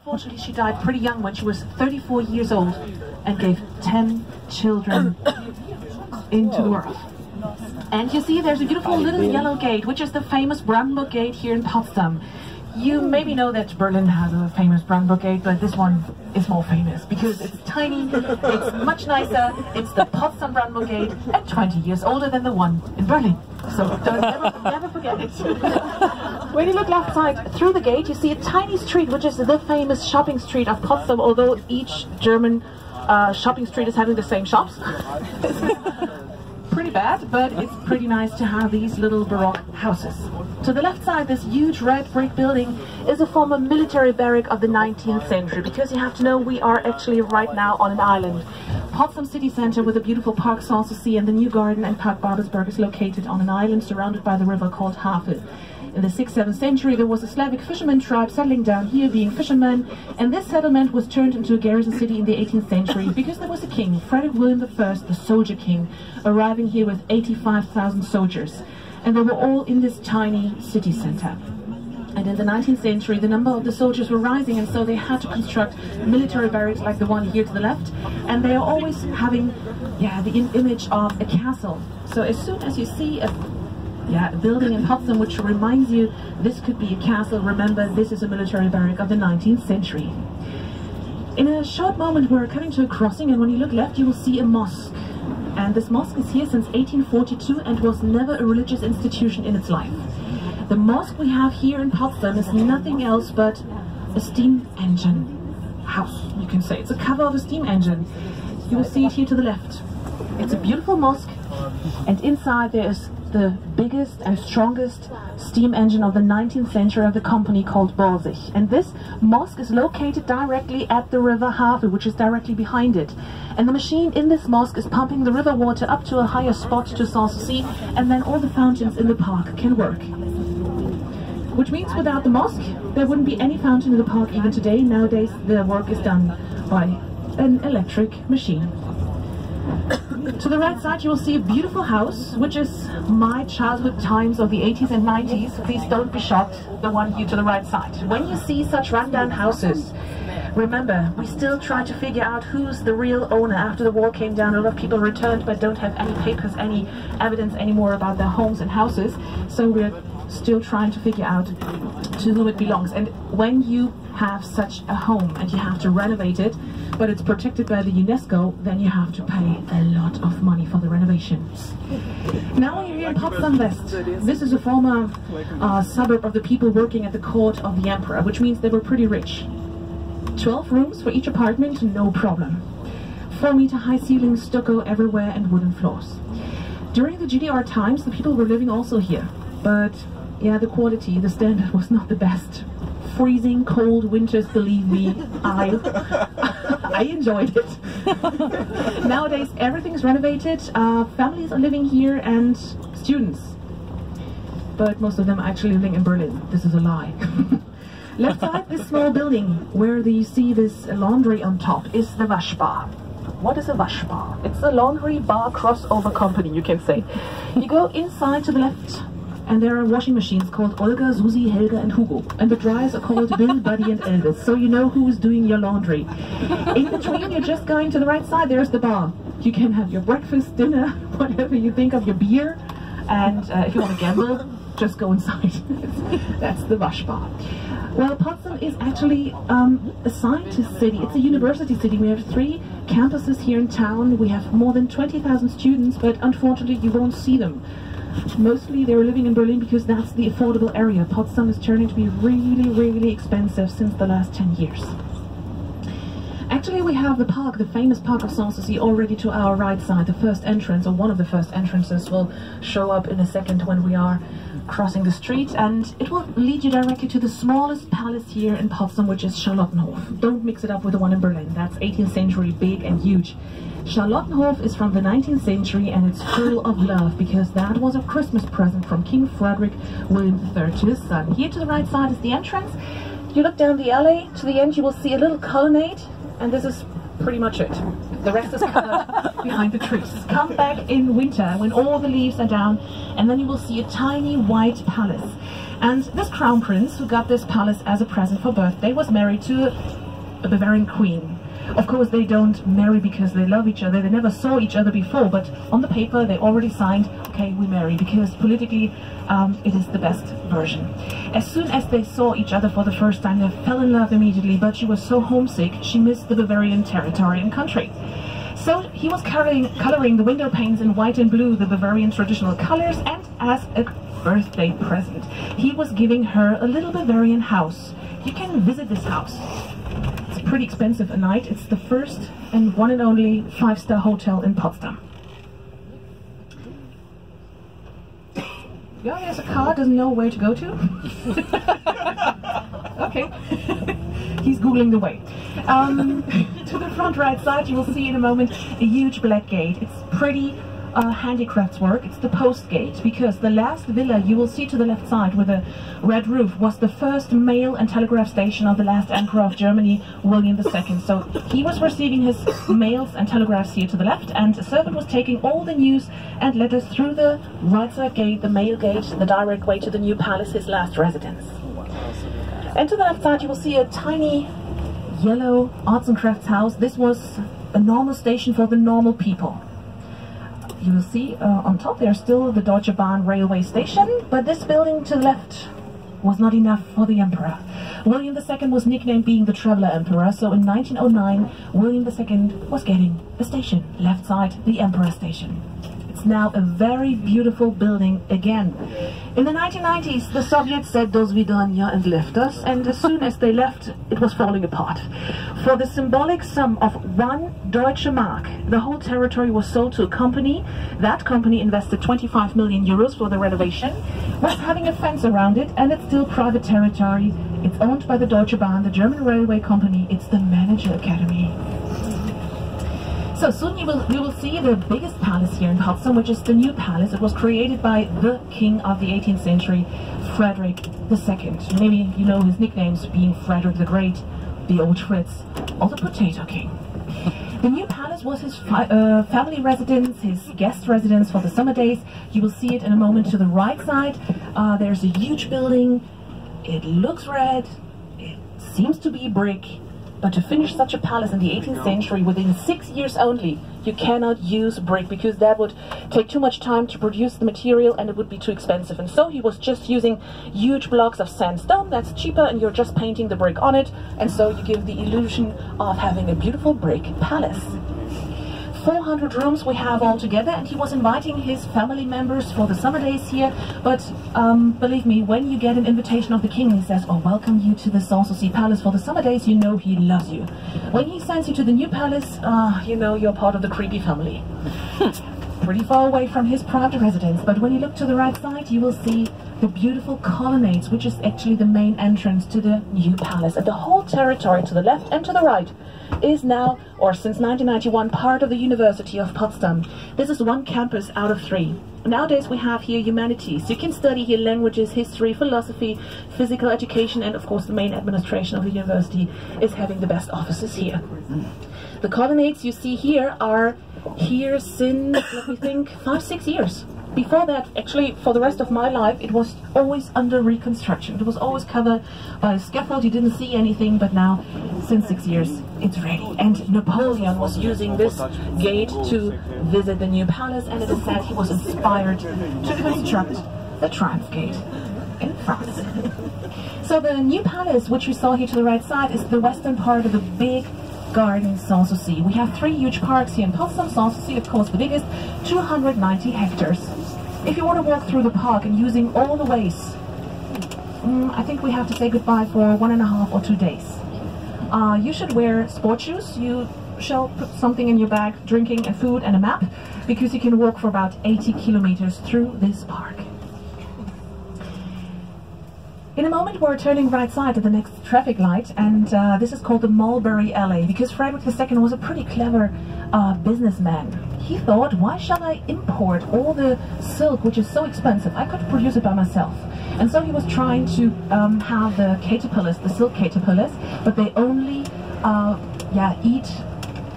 unfortunately, she died pretty young when she was 34 years old and gave 10 children into the world. And you see there's a beautiful little yellow gate, which is the famous Brandenburg Gate here in Potsdam. You maybe know that Berlin has a famous Brandenburg Gate, but this one is more famous because it's tiny, it's much nicer, it's the Potsdam Brandenburg Gate and 20 years older than the one in Berlin. So don't never forget it. When you look left side through the gate, you see a tiny street, which is the famous shopping street of Potsdam, although each German shopping street is having the same shops. Pretty bad, but it's pretty nice to have these little Baroque houses. To the left side, this huge red brick building is a former military barrack of the 19th century, because you have to know we are actually right now on an island. Potsdam city center with a beautiful Park Sanssouci and the new garden and Park Babelsberg is located on an island surrounded by the river called Havel. In the 6th, 7th century, there was a Slavic fisherman tribe settling down here, being fishermen, and this settlement was turned into a garrison city in the 18th century because there was a king, Frederick William I, the soldier king, arriving here with 85,000 soldiers, and they were all in this tiny city center. And in the 19th century, the number of the soldiers were rising, and so they had to construct military barracks like the one here to the left, and they are always having, the image of a castle. So as soon as you see a building in Potsdam which reminds you this could be a castle, remember this is a military barrack of the 19th century. In a short moment we're coming to a crossing, and when you look left you will see a mosque. And this mosque is here since 1842 and was never a religious institution in its life. The mosque we have here in Potsdam is nothing else but a steam engine house, you can say. It's a cover of a steam engine. You will see it here to the left. It's a beautiful mosque, and inside there is the biggest and strongest steam engine of the 19th century of the company called Borsig. And this mosque is located directly at the river Havel, which is directly behind it. And the machine in this mosque is pumping the river water up to a higher spot to Sanssouci, and then all the fountains in the park can work. Which means without the mosque, there wouldn't be any fountain in the park even today. Nowadays the work is done by an electric machine. To the right side you will see a beautiful house, which is my childhood times of the 80s and 90s. Please don't be shocked, the one here to the right side. When you see such rundown houses, remember, we still try to figure out who's the real owner. After the war came down, a lot of people returned but don't have any papers, any evidence anymore about their homes and houses. So we're still trying to figure out to whom it belongs. And when you have such a home and you have to renovate it, but it's protected by the UNESCO, then you have to pay a lot of money for the renovation. Now you're here in Potsdam West. This is a former suburb of the people working at the court of the emperor, which means they were pretty rich. 12 rooms for each apartment, no problem. 4-meter high ceilings, stucco everywhere, and wooden floors. During the GDR times, the people were living also here, but the quality, the standard was not the best. Freezing cold winters, believe me, I enjoyed it. Nowadays everything is renovated, families are living here and students, but most of them are actually living in Berlin. This is a lie. Left side, this small building where you see this laundry on top is the Waschbar. What is a Waschbar? It's a laundry bar crossover company, you can say. You go inside to the left, and there are washing machines called Olga, Susi, Helga and Hugo. And the dryers are called Bill, Buddy and Elvis, so you know who's doing your laundry. In between, you're just going to the right side, there's the bar. You can have your breakfast, dinner, whatever you think of, your beer. And if you want to gamble, just go inside. That's the Waschbar. Well, Potsdam is actually a scientist city. It's a university city. We have 3 campuses here in town. We have more than 20,000 students, but unfortunately you won't see them. Mostly they're living in Berlin because that's the affordable area. Potsdam is turning to be really, really expensive since the last 10 years. Actually, we have the park, the famous Park of Sanssouci, already to our right side. The first entrance, or one of the first entrances, will show up in a second when we are crossing the street, and it will lead you directly to the smallest palace here in Potsdam, which is Charlottenhof. Don't mix it up with the one in Berlin. That's 18th century, big and huge. Charlottenhof is from the 19th century, and it's full of love because that was a Christmas present from King Frederick William III to his son. Here to the right side is the entrance. You look down the alley, to the end you will see a little colonnade, and this is pretty much it. The rest is covered behind the trees. Come back in winter when all the leaves are down, and then you will see a tiny white palace. And this crown prince who got this palace as a present for birthday was married to a Bavarian queen. Of course, they don't marry because they love each other. They never saw each other before, but on the paper they already signed, okay, we marry, because politically it is the best version. As soon as they saw each other for the first time, they fell in love immediately, but she was so homesick, she missed the Bavarian territory and country. So he was coloring the window panes in white and blue, the Bavarian traditional colors, and as a birthday present, he was giving her a little Bavarian house. You can visit this house. It's pretty expensive a night. It's the first and one and only 5-star hotel in Potsdam. Yeah, there's a car, doesn't know where to go to. Okay. He's Googling the way. To the front right side, you will see in a moment a huge black gate. It's pretty handicrafts work. It's the post gate, because the last villa you will see to the left side with a red roof was the first mail and telegraph station of the last emperor of Germany, William II. So he was receiving his mails and telegraphs here to the left, and a servant was taking all the news and letters through the right side gate, the mail gate, the direct way to the new palace, his last residence. And to the left side you will see a tiny yellow arts and crafts house. This was a normal station for the normal people. You will see on top there's still the Deutsche Bahn railway station, but this building to the left was not enough for the emperor. William II was nicknamed being the traveler emperor, so in 1909 William II was getting a station, left side, the emperor station. It's now a very beautiful building again. In the 1990s, the Soviets said "do svidaniya" and left us, and as soon as they left, it was falling apart. For the symbolic sum of 1 Deutsche Mark, the whole territory was sold to a company. That company invested 25 million euros for the renovation, was having a fence around it, and it's still private territory. It's owned by the Deutsche Bahn, the German railway company. It's the Manager Academy. So soon we will see the biggest palace here in Potsdam, which is the new palace. It was created by the king of the 18th century, Frederick II. Maybe you know his nicknames being Frederick the Great, the Old Fritz, or the Potato King. The new palace was his family residence, his guest residence for the summer days. You will see it in a moment to the right side. There's a huge building. It looks red. It seems to be brick. But to finish such a palace in the 18th century within 6 years only, you cannot use brick, because that would take too much time to produce the material and it would be too expensive. And so he was just using huge blocks of sandstone. That's cheaper, and you're just painting the brick on it, and so you give the illusion of having a beautiful brick palace. 400 rooms we have all together, and he was inviting his family members for the summer days here. But believe me, when you get an invitation of the king, he says, "Oh, welcome you to the Sanssouci Palace for the summer days," you know he loves you. When he sends you to the new palace, you know you're part of the creepy family. Pretty far away from his private residence, but when you look to the right side, you will see the beautiful colonnades, which is actually the main entrance to the new palace. And the whole territory to the left and to the right is now, or since 1991, part of the University of Potsdam. This is one campus out of 3. Nowadays we have here humanities. You can study here languages, history, philosophy, physical education, and of course the main administration of the university is having the best offices here. The colonnades you see here are here since, let me think, 5-6 years. Before that, actually, for the rest of my life, it was always under reconstruction. It was always covered by a scaffold. You didn't see anything, but now, since 6 years, it's ready. And Napoleon was using this gate to visit the new palace, and it is said he was inspired to construct the Triumph Gate in France. So the new palace, which we saw here to the right side, is the western part of the big garden Sanssouci. We have 3 huge parks here in Potsdam. Sanssouci, of course, the biggest, 290 hectares. If you want to walk through the park and using all the ways, I think we have to say goodbye for 1.5 or 2 days. You should wear sport shoes. You shall put something in your bag, drinking and food and a map, because you can walk for about 80 kilometers through this park. In a moment we're turning right side to the next traffic light, and this is called the Mulberry Alley, because Frederick II was a pretty clever businessman. He thought, why shall I import all the silk, which is so expensive? I could produce it by myself. And so he was trying to have the caterpillars, the silk caterpillars, but they only eat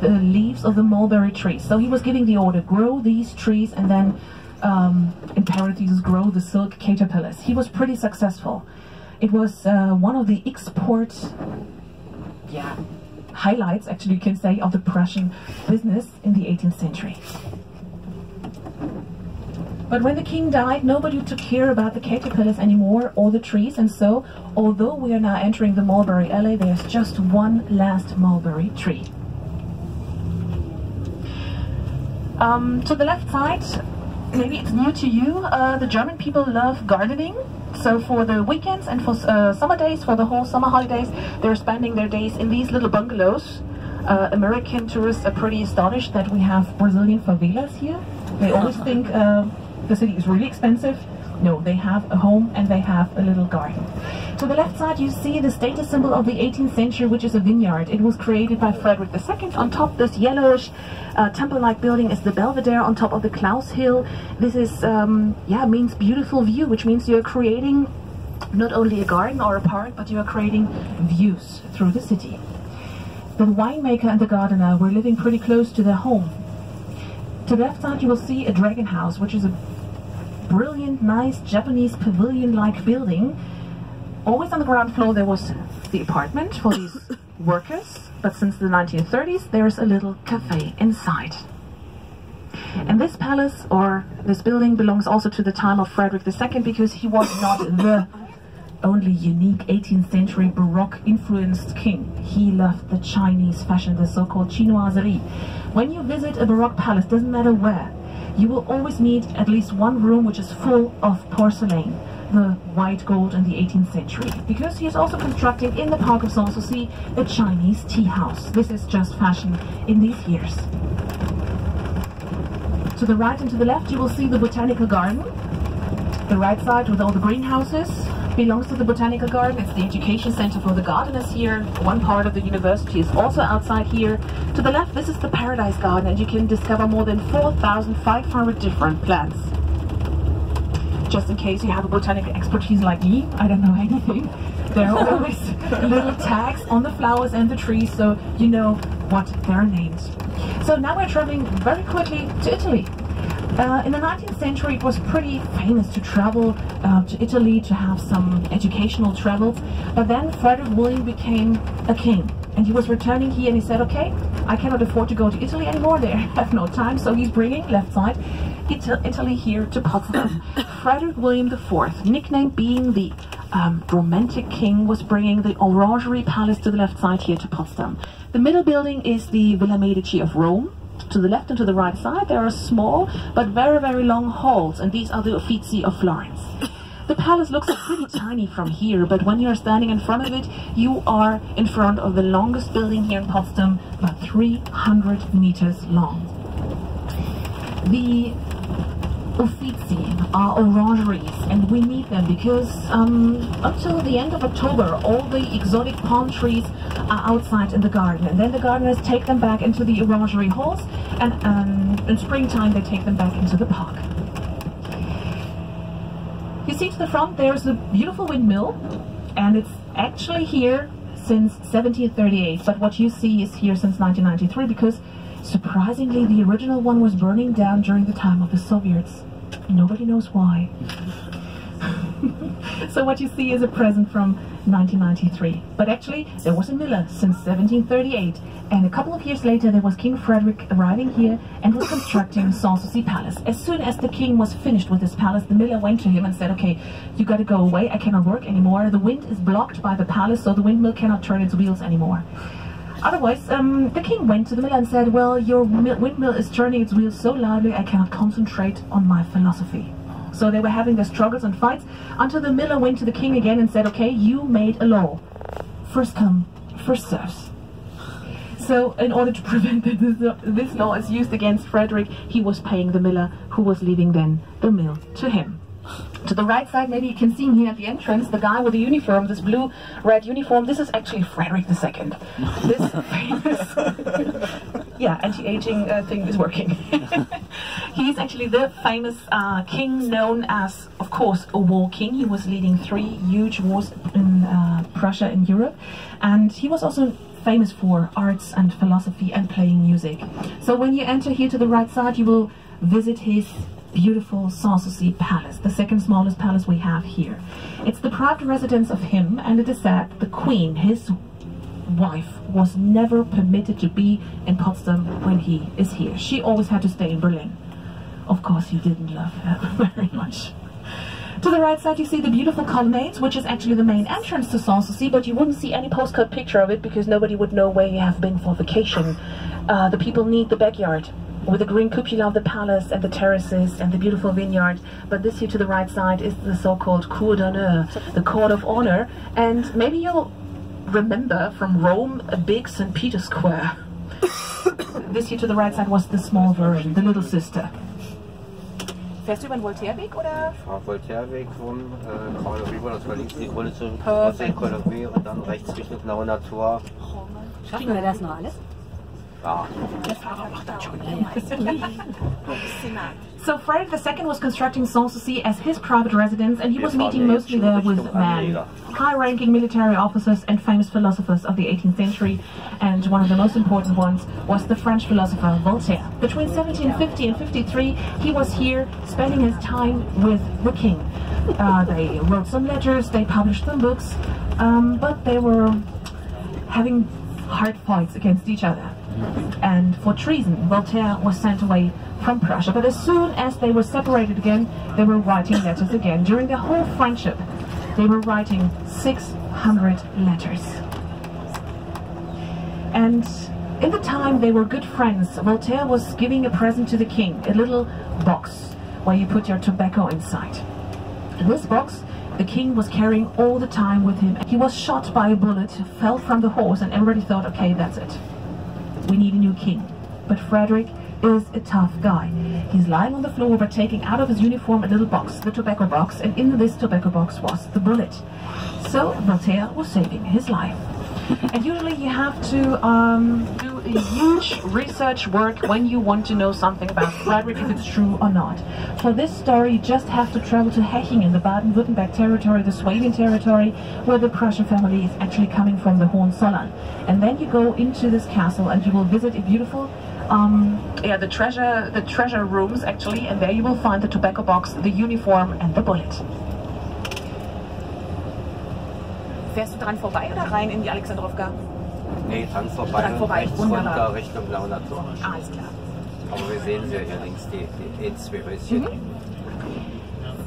the leaves of the mulberry trees. So he was giving the order, grow these trees, and then in parentheses, grow the silk caterpillars. He was pretty successful. It was one of the export highlights, actually you can say, of the Prussian business in the 18th century. But when the king died, nobody took care about the caterpillars anymore or the trees, and so, although we are now entering the mulberry alley, there's just one last mulberry tree. To the left side, maybe it's new to you, the German people love gardening. So for the weekends and for summer days, for the whole summer holidays, they're spending their days in these little bungalows. American tourists are pretty astonished that we have Brazilian favelas here. They always think the city is really expensive. No, they have a home and they have a little garden. To the left side you see the status symbol of the 18th century, which is a vineyard. It was created by Frederick II. On top, this yellowish temple-like building is the Belvedere on top of the Klaus Hill. This is, means beautiful view, which means you're creating not only a garden or a park, but you are creating views through the city. The winemaker and the gardener were living pretty close to their home. To the left side you will see a dragon house, which is a brilliant, nice Japanese pavilion-like building. Always on the ground floor there was the apartment for these workers, but since the 1930s there is a little cafe inside. And this palace, or this building, belongs also to the time of Frederick II, because he was not the only unique 18th century Baroque influenced king. He loved the Chinese fashion, the so-called chinoiserie. When you visit a Baroque palace, doesn't matter where, you will always meet at least one room which is full of porcelain, the white gold in the 18th century, because he is also constructing in the Park of Sanssouci a Chinese tea house. This is just fashion in these years. To the right and to the left you will see the botanical garden. The right side with all the greenhouses belongs to the botanical garden. It's the education center for the gardeners here. One part of the university is also outside here. To the left, this is the Paradise Garden, and you can discover more than 4,500 different plants. Just in case you have a botanical expertise like me, I don't know anything. There are always little tags on the flowers and the trees, so you know what their names. So now we're traveling very quickly to Italy. In the 19th century it was pretty famous to travel to Italy, to have some educational travels, but then Frederick William became a king and he was returning here and he said, okay, I cannot afford to go to Italy anymore, they have no time, so he's bringing, left side, Italy here to Potsdam. Frederick William IV, nicknamed being the romantic king, was bringing the Orangery Palace to the left side here to Potsdam. The middle building is the Villa Medici of Rome. To the left and to the right side there are small but very, very long halls, and these are the Uffizi of Florence. The palace looks pretty tiny from here, but when you're standing in front of it, you are in front of the longest building here in Potsdam, about 300 meters long. The Uffizi are orangeries, and we need them because until the end of October all the exotic palm trees are outside in the garden, and then the gardeners take them back into the orangery halls, and in springtime they take them back into the park. You see to the front there's a beautiful windmill, and it's actually here since 1738, but what you see is here since 1993, because surprisingly the original one was burning down during the time of the Soviets. Nobody knows why. So what you see is a present from 1993. But actually there was a miller since 1738, and a couple of years later there was King Frederick arriving here and was constructing Sanssouci Palace. As soon as the king was finished with his palace, the miller went to him and said, okay, you got to go away, I cannot work anymore, the wind is blocked by the palace, so the windmill cannot turn its wheels anymore. Otherwise, the king went to the miller and said, well, your windmill is turning its wheels so loudly I cannot concentrate on my philosophy. So they were having their struggles and fights until the miller went to the king again and said, okay, you made a law. First come, first serves. So in order to prevent that this law is used against Frederick, he was paying the miller, who was leaving then the mill to him. To the right side, maybe you can see him here at the entrance, the guy with the uniform, this blue-red uniform. This is actually Frederick II. This famous, yeah, anti-aging thing is working. He's actually the famous king, known as, of course, a war king. He was leading 3 huge wars in Prussia and Europe, and he was also famous for arts and philosophy and playing music. So when you enter here to the right side, you will visit his beautiful Sanssouci Palace, the second smallest palace we have here. It's the private residence of him, and it is that the queen, his wife was never permitted to be in Potsdam when he is here. She always had to stay in Berlin. Of course, he didn't love her very much. To the right side, you see the beautiful colonnades, which is actually the main entrance to Sanssouci, but you wouldn't see any postcard picture of it because nobody would know where you have been for vacation. The people need the backyard with the green cupola of the palace and the terraces and the beautiful vineyard. But this here to the right side is the so-called Cour d'honneur, the court of honor. And maybe you'll remember from Rome a big St. Peter's Square. This here to the right side was the small version, the little sister. Fährst du über den Voltaireweg oder? Ich fahre Voltaireweg rum, gerade rüber, dass wir links die Rolle zum Passeio und dann rechts Richtung Blaue Natur. Schaffen wir das noch alles? Ja. Der Fahrer macht das schon. So Frederick II was constructing Sanssouci as his private residence, and he was meeting mostly there with men, high-ranking military officers and famous philosophers of the 18th century, and one of the most important ones was the French philosopher Voltaire. Between 1750 and 53, he was here spending his time with the king. They wrote some letters, they published some books, but they were having hard fights against each other. And for treason, Voltaire was sent away from Prussia. But as soon as they were separated again, they were writing letters again. During their whole friendship, they were writing 600 letters. And in the time they were good friends, Voltaire was giving a present to the king, a little box where you put your tobacco inside. This box the king was carrying all the time with him. He was shot by a bullet, fell from the horse, and everybody thought, okay, that's it. We need a new king. But Frederick is a tough guy. He's lying on the floor but taking out of his uniform a little box, the tobacco box, and in this tobacco box was the bullet. So Voltaire was saving his life. And usually you have to do a huge research work when you want to know something about Frederick, if it's true or not. For this story, you just have to travel to Hechingen, the Baden-Württemberg territory, the Swabian territory, where the Prussian family is actually coming from, the Hohenzollern. And then you go into this castle and you will visit a beautiful the treasure rooms actually, and there you will find the tobacco box, the uniform and the bullet. Fährst du dran vorbei oder rein in die Alexandrowka? Nee, dran vorbei. Dran vorbei, wunderbar. Richtung Blaue Natur. Alles klar. Aber wir sehen sie ja hier links, die zwei.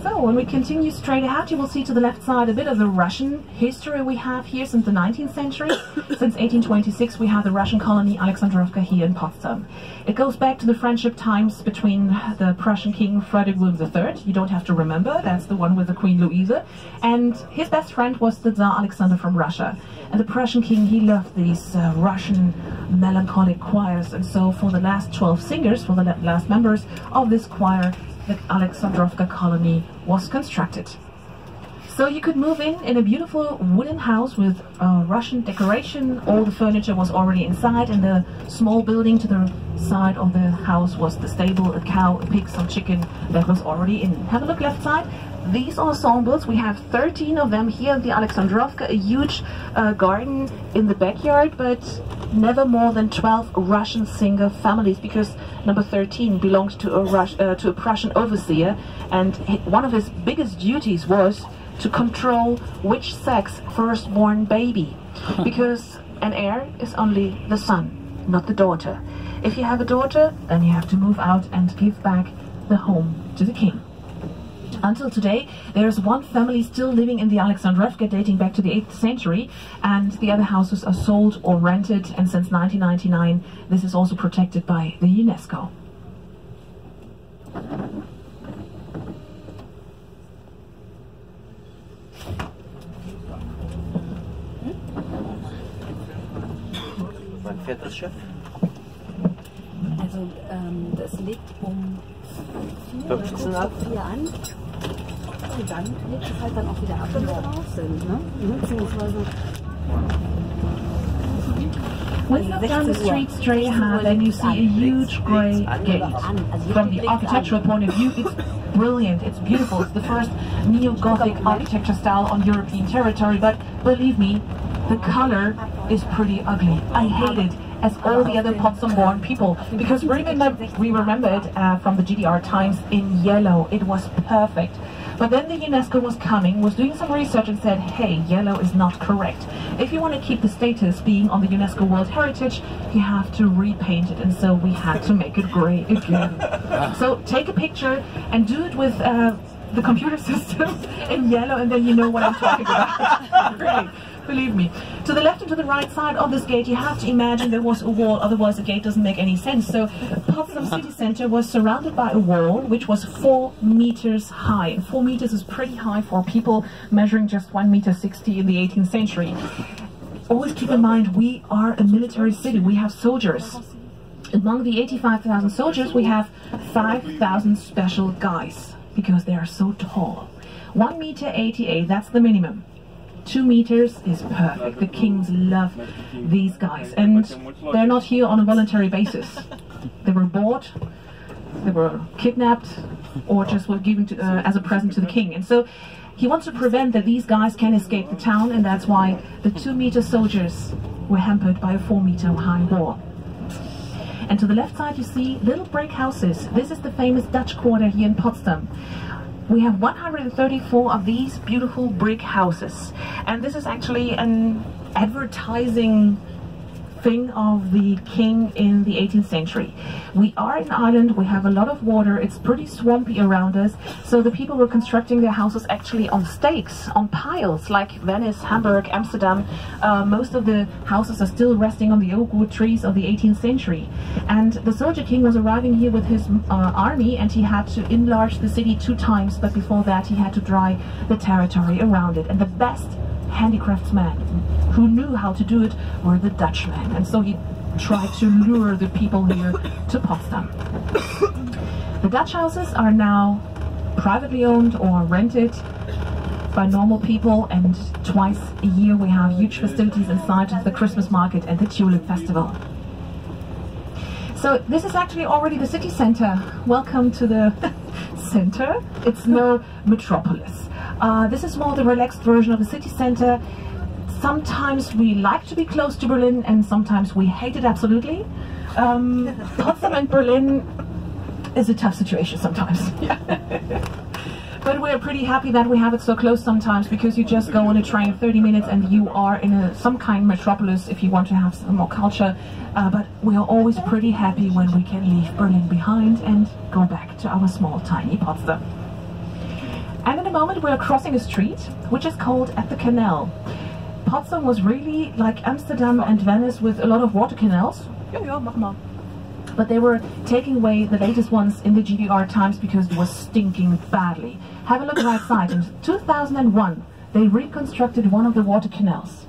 So when we continue straight ahead, you will see to the left side a bit of the Russian history we have here since the 19th century. Since 1826 we have the Russian colony Alexandrovka here in Potsdam. It goes back to the friendship times between the Prussian king Frederick William III. You don't have to remember, that's the one with the Queen Louise. And his best friend was the Tsar Alexander from Russia. And the Prussian king, he loved these Russian melancholic choirs. And so for the last 12 singers, for the last members of this choir, the Alexandrovka colony was constructed. So you could move in a beautiful wooden house with Russian decoration. All the furniture was already inside, and the small building to the side of the house was the stable, a cow, a pig, some chicken that was already in. Have a look left side. These ensembles, we have 13 of them here at the Alexandrovka, a huge garden in the backyard, but never more than 12 Russian singer families, because number 13 belonged to a Prussian overseer, and one of his biggest duties was to control which sex firstborn baby, because an heir is only the son, not the daughter. If you have a daughter, then you have to move out and give back the home to the king. Until today, there's one family still living in the Alexandrovka dating back to the 8th century, and the other houses are sold or rented, and since 1999 this is also protected by the UNESCO. Wann fährt das Schiff? Also das legt 15 ab. 4 an und dann legt es halt dann auch wieder ab, wenn wir drauf sind, ne? Beziehungsweise when you look down the street straight ahead, then you see a huge grey gate. From the architectural point of view, it's brilliant, it's beautiful, it's the first neo-Gothic architecture style on European territory, but believe me, the color is pretty ugly. I hate it, as all the other Potsdam-born people, because we remember it from the GDR times in yellow. It was perfect. But then the UNESCO was doing some research and said, hey, yellow is not correct. If you want to keep the status being on the UNESCO World Heritage, you have to repaint it, and so we had to make it grey again. So take a picture and do it with the computer system in yellow, and then you know what I'm talking about. Really, believe me. To the left and to the right side of this gate, you have to imagine there was a wall, otherwise the gate doesn't make any sense. So Potsdam city center was surrounded by a wall which was 4 meters high. And 4 meters is pretty high for people measuring just 1.60 meters in the 18th century. Always keep in mind, we are a military city. We have soldiers. Among the 85,000 soldiers, we have 5,000 special guys, because they are so tall. 1.88 meters, that's the minimum. 2 meters is perfect. The kings love these guys, and they're not here on a voluntary basis. They were bought, they were kidnapped, or just were given to, as a present to the king. And so he wants to prevent that these guys can escape the town, and that's why the 2-meter soldiers were hampered by a 4-meter high wall. And to the left side you see little brick houses. This is the famous Dutch Quarter here in Potsdam. We have 134 of these beautiful brick houses. And this is actually an advertising thing of the king in the 18th century. We are in Ireland, we have a lot of water, it's pretty swampy around us, so the people were constructing their houses actually on stakes, on piles, like Venice, Hamburg, Amsterdam. Most of the houses are still resting on the oak wood trees of the 18th century. And the soldier king was arriving here with his army, and he had to enlarge the city 2 times, but before that he had to dry the territory around it. And the best handicraftsmen who knew how to do it were the Dutchmen, and so he tried to lure the people here to Potsdam. The Dutch houses are now privately owned or rented by normal people, and twice a year we have huge festivities inside of the Christmas market and the Tulip Festival. So this is actually already the city center. Welcome to the center. It's no metropolis. This is more the relaxed version of the city center. Sometimes we like to be close to Berlin, and sometimes we hate it absolutely. Potsdam and Berlin is a tough situation sometimes. But we're pretty happy that we have it so close sometimes, because you just go on a train 30 minutes and you are in some kind of metropolis if you want to have some more culture. But we are always pretty happy when we can leave Berlin behind and go back to our small, tiny Potsdam. And in a moment we're crossing a street which is called At the Canal. Potsdam was really like Amsterdam and Venice with a lot of water canals. But they were taking away the latest ones in the GDR times because it was stinking badly. Have a look right side. In 2001 they reconstructed one of the water canals,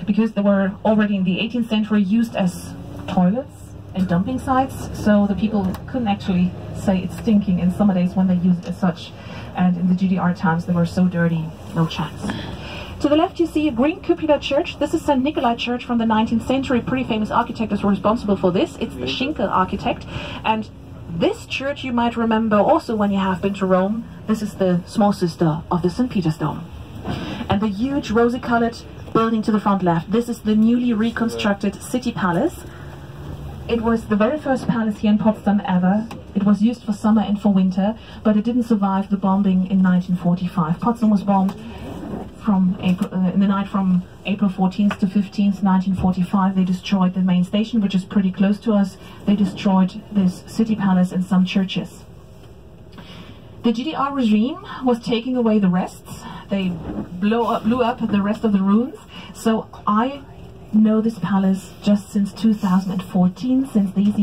because they were already in the 18th century used as toilets and dumping sites, so the people couldn't actually say it's stinking in summer days when they use it as such. And in the GDR times they were so dirty, no chance. To the left you see a green cupola church. This is St. Nikolai Church from the 19th century. A pretty famous architect is responsible for this. It's the Schinkel architect. And this church you might remember also when you have been to Rome. This is the small sister of the St. Peter's Dome. And the huge rosy-colored building to the front left, this is the newly reconstructed City Palace. It was the very first palace here in Potsdam ever. It was used for summer and for winter, but it didn't survive the bombing in 1945. Potsdam was bombed from in the night from April 14th to 15th, 1945. They destroyed the main station, which is pretty close to us. They destroyed this city palace and some churches. The GDR regime was taking away the rests. They blew up the rest of the ruins. So I know this palace just since 2014, since this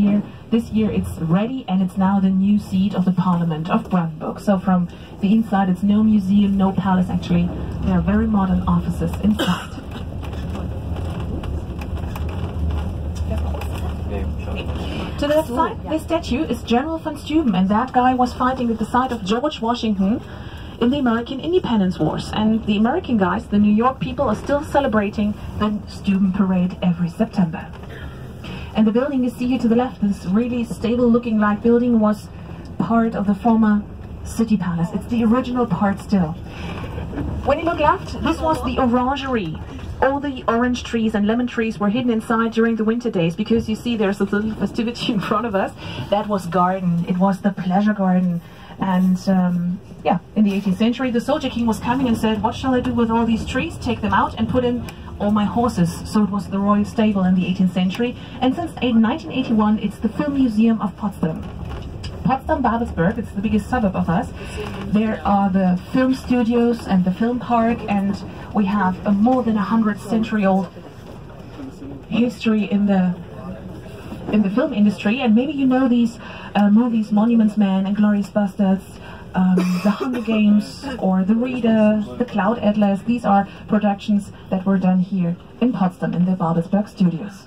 year it's ready, and it's now the new seat of the Parliament of Brandenburg. So from the inside it's no museum, no palace actually. There are very modern offices inside. To the left side, this statue is General von Steuben, and that guy was fighting at the side of George Washington in the American Independence Wars. And the American guys, the New York people, are still celebrating the Steuben Parade every September. And the building you see here to the left, this really stable looking like building, was part of the former City Palace. It's the original part still. When you look left, this was the orangery. All the orange trees and lemon trees were hidden inside during the winter days, because you see there's a little festivity in front of us. That was garden. It was the pleasure garden. And yeah, in the 18th century, the soldier king was coming and said, what shall I do with all these trees? Take them out and put in all my horses. So it was the royal stable in the 18th century. And since 1981, it's the Film Museum of Potsdam. Potsdam-Babelsberg, it's the biggest suburb of us. There are the film studios and the film park, and we have a more than 100-century-old history in the film industry. And maybe you know these movies, Monuments Men and Glorious Bastards, The Hunger Games, or The Reader, The Cloud Atlas. These are productions that were done here in Potsdam in the Babelsberg studios.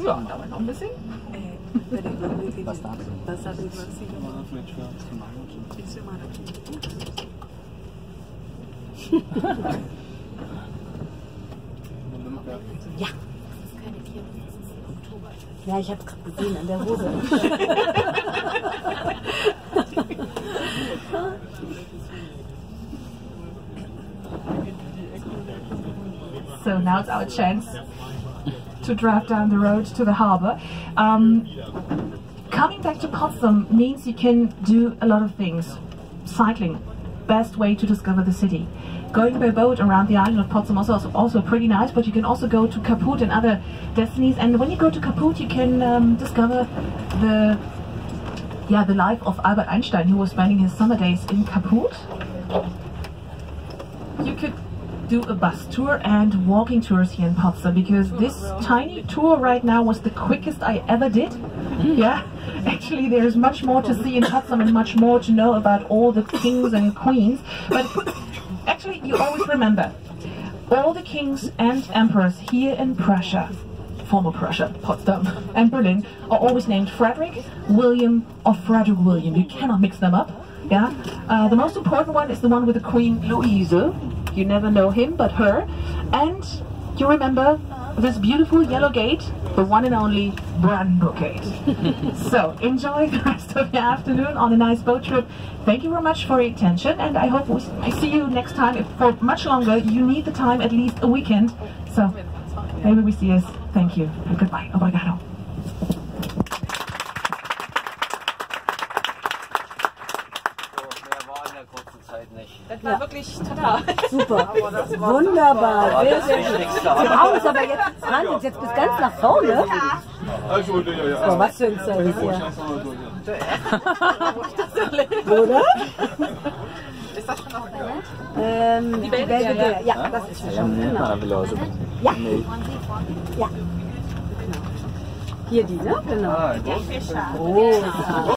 Ja, dauert noch ein bisschen. Ja. Ja, ich habe es gerade gesehen an der Hose. So now it's our chance to drive down the road to the harbor. Coming back to Potsdam means you can do a lot of things. Cycling, best way to discover the city. Going by boat around the island of Potsdam is also pretty nice, but you can also go to Kaput and other destinies. And when you go to Kaput, you can discover the life of Albert Einstein, who was spending his summer days in Kaput. You could do a bus tour and walking tours here in Potsdam, because this tiny tour right now was the quickest I ever did. Yeah, actually there's much more to see in Potsdam and much more to know about all the kings and queens, but actually you always remember all the kings and emperors here in Prussia, former Prussia, Potsdam and Berlin, are always named Frederick, William or Frederick William. You cannot mix them up. Yeah, the most important one is the one with the Queen Louise. You never know him but her. And you remember this beautiful yellow gate, the one and only Brandenburg Gate. So enjoy the rest of your afternoon on a nice boat trip. Thank you very much for your attention, and I hope I see you next time. If for much longer, you need the time, at least a weekend. So maybe we see us. Thank you and goodbye. Obrigado. Das war wirklich total. Super. Wunderbar. Sehr, sehr gut. Die brauchen es aber jetzt dran, jetzt bis ganz nach vorne. Oh, was für ein Service hier. Oder? Ist das schon auf der Welt? Die Welt, ja, das ist schon. Genau. Ja. Ja. Hier die, ne? Genau. Oh.